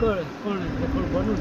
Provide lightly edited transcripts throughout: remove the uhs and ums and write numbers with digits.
કોણ બનવું જ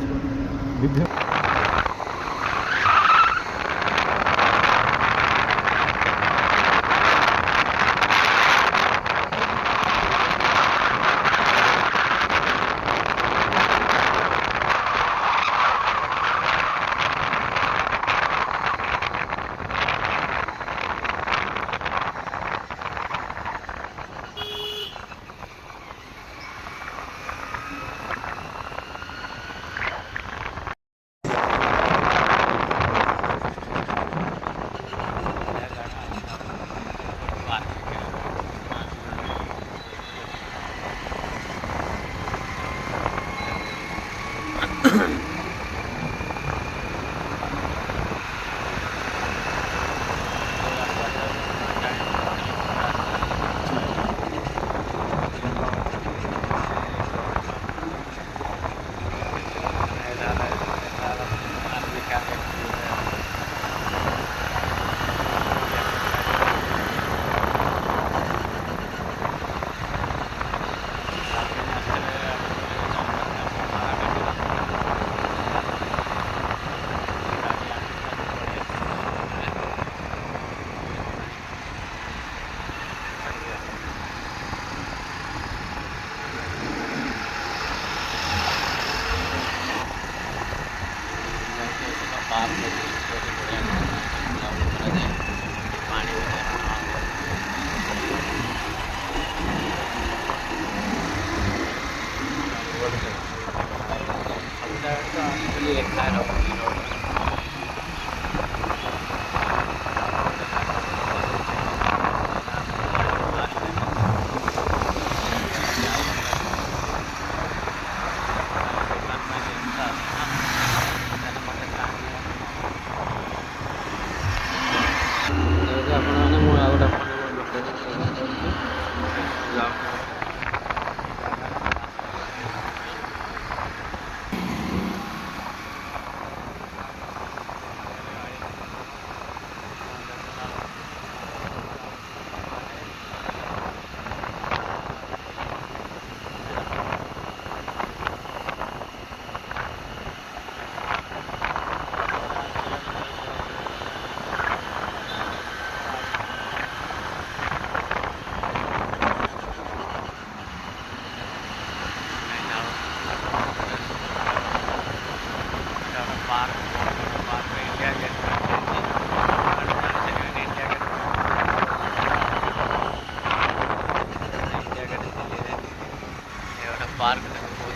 पार्क बहुत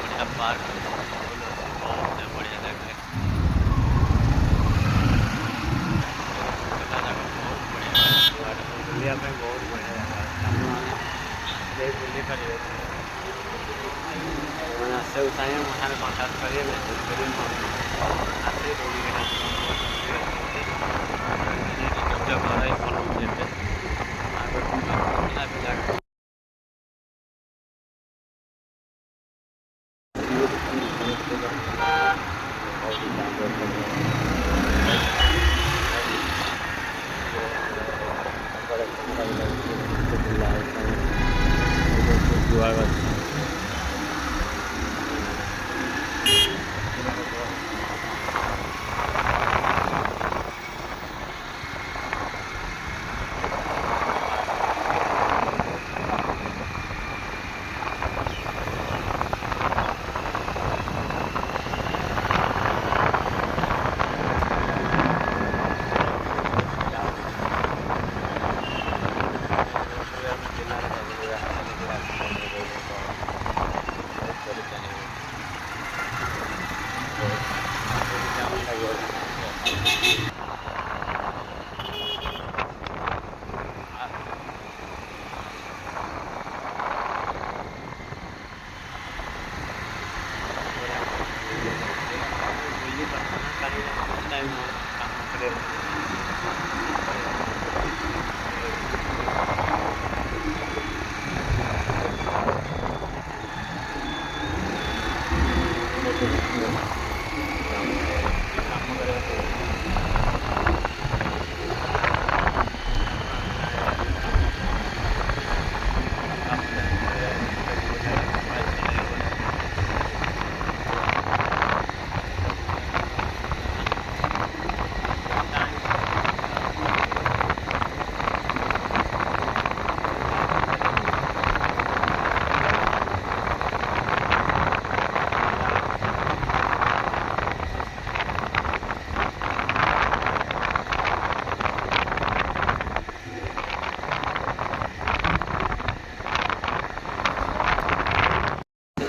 बढ़िया पार्क बहुत बढ़िया जगह है। बुलिया बहुत बढ़िया जगह बुली पारे से कॉन्टाक्ट करिए घर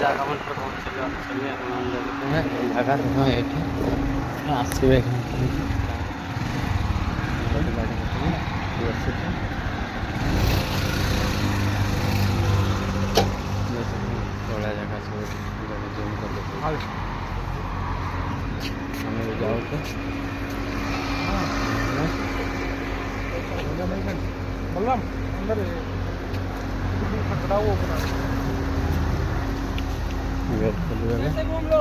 जगह मन पहुँचले अच्छे जगह देख ये आसवे बड़ा जगह सब जूम कर जाओ बलराम अंदर खड़ा वो अपना गेट खोल गया कैसे घूम लो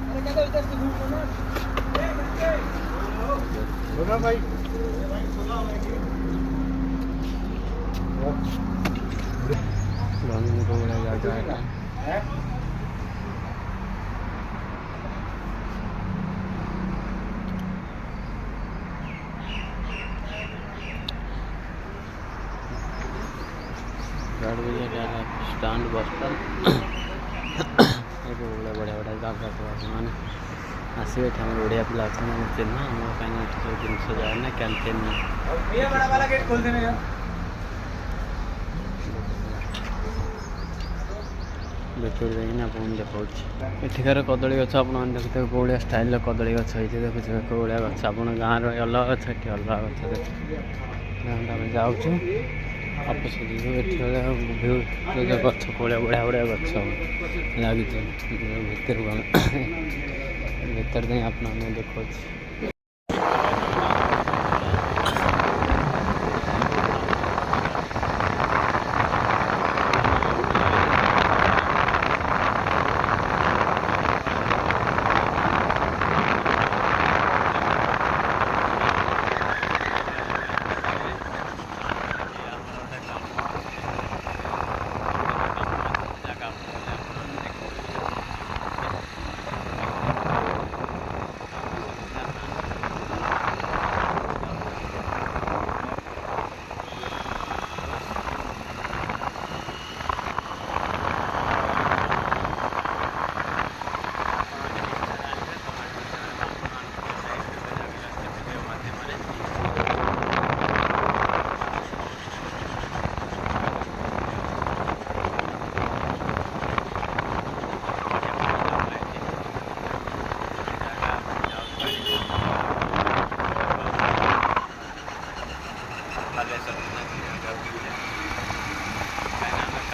अरे कहते इधर से घूम लो ना बोला भाई बड़ा जगह है स्टैंड बस स्टैंड बढ़िया बढ़िया बढ़िया जगह सब मैंने आसवे आम ओडिया पिला चिन्ह आम कहीं सब जिन जाए ना कैंटीन भर जाइए आपको देखा एठिकार कदली गच आप देखते कौलिया स्टाइल कदली गच होती देखुचे कौलिया गच आप गाँव अलग गच ये अलग गच देखते जाऊँ आपस भ्यू गच कौलिया बढ़िया बढ़िया गच लगी भर भर जाए अपना देखा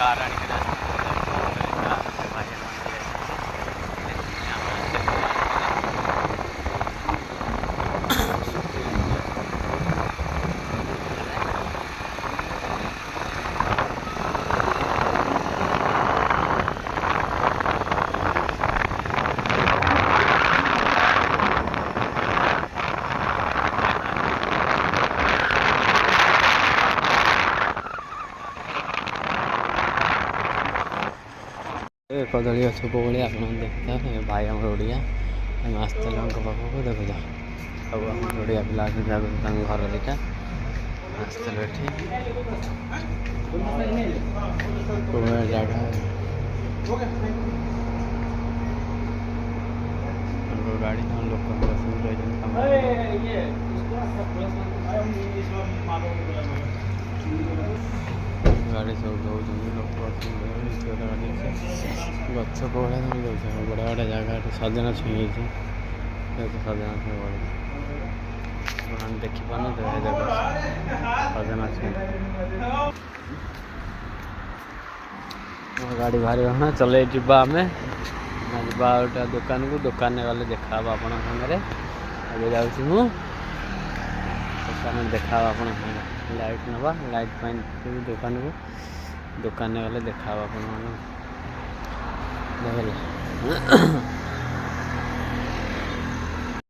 कार कदली गच कौड़ी आप देखते हैं भाई आम ओडिया आसते पाखक देखो सब ओडिया पिला घर दुटा आसते जगह गाड़ी लोक गाड़ी सब दौर लोक गच कौड़ा बड़ा बड़ा जगह सजना छुई सजना छुई बड़ा देखी पान सजना छुई गाड़ी बाहरी होना चले जावा आम जा गोटे दुकान को दुकान गले देखा आप सामने आगे जाऊँ दुकान देखा आप लाइट नवा लाइट दुकान को दुकान गले देखा आप देखल